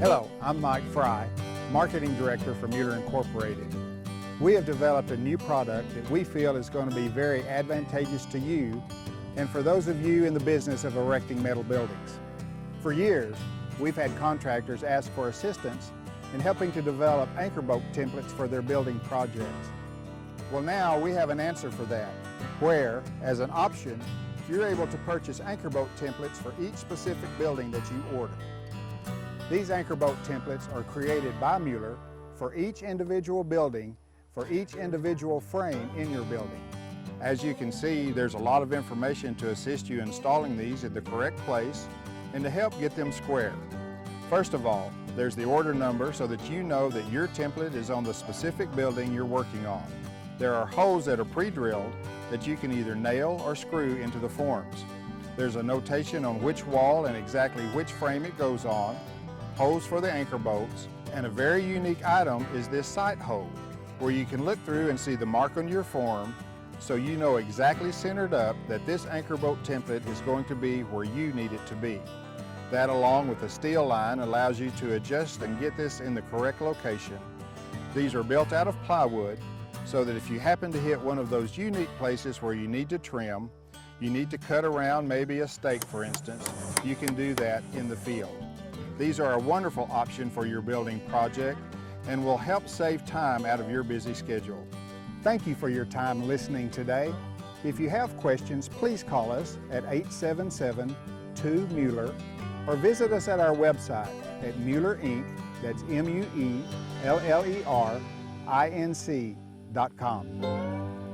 Hello, I'm Mike Fry, Marketing Director for Mueller Incorporated. We have developed a new product that we feel is going to be very advantageous to you and for those of you in the business of erecting metal buildings. For years, we've had contractors ask for assistance in helping to develop anchor bolt templates for their building projects. Well, now we have an answer for that, where, as an option, you're able to purchase anchor bolt templates for each specific building that you order. These anchor bolt templates are created by Mueller for each individual building, for each individual frame in your building. As you can see, there's a lot of information to assist you installing these in the correct place and to help get them square. First of all, there's the order number so that you know that your template is on the specific building you're working on. There are holes that are pre-drilled that you can either nail or screw into the forms. There's a notation on which wall and exactly which frame it goes on, holes for the anchor bolts, and a very unique item is this sight hole, where you can look through and see the mark on your form so you know exactly centered up that this anchor bolt template is going to be where you need it to be. That, along with a steel line, allows you to adjust and get this in the correct location. These are built out of plywood so that if you happen to hit one of those unique places where you need to trim, you need to cut around maybe a stake for instance, you can do that in the field. These are a wonderful option for your building project and will help save time out of your busy schedule. Thank you for your time listening today. If you have questions, please call us at 877-2-MUELLER or visit us at our website at Mueller Inc. That's MuellerInc.com.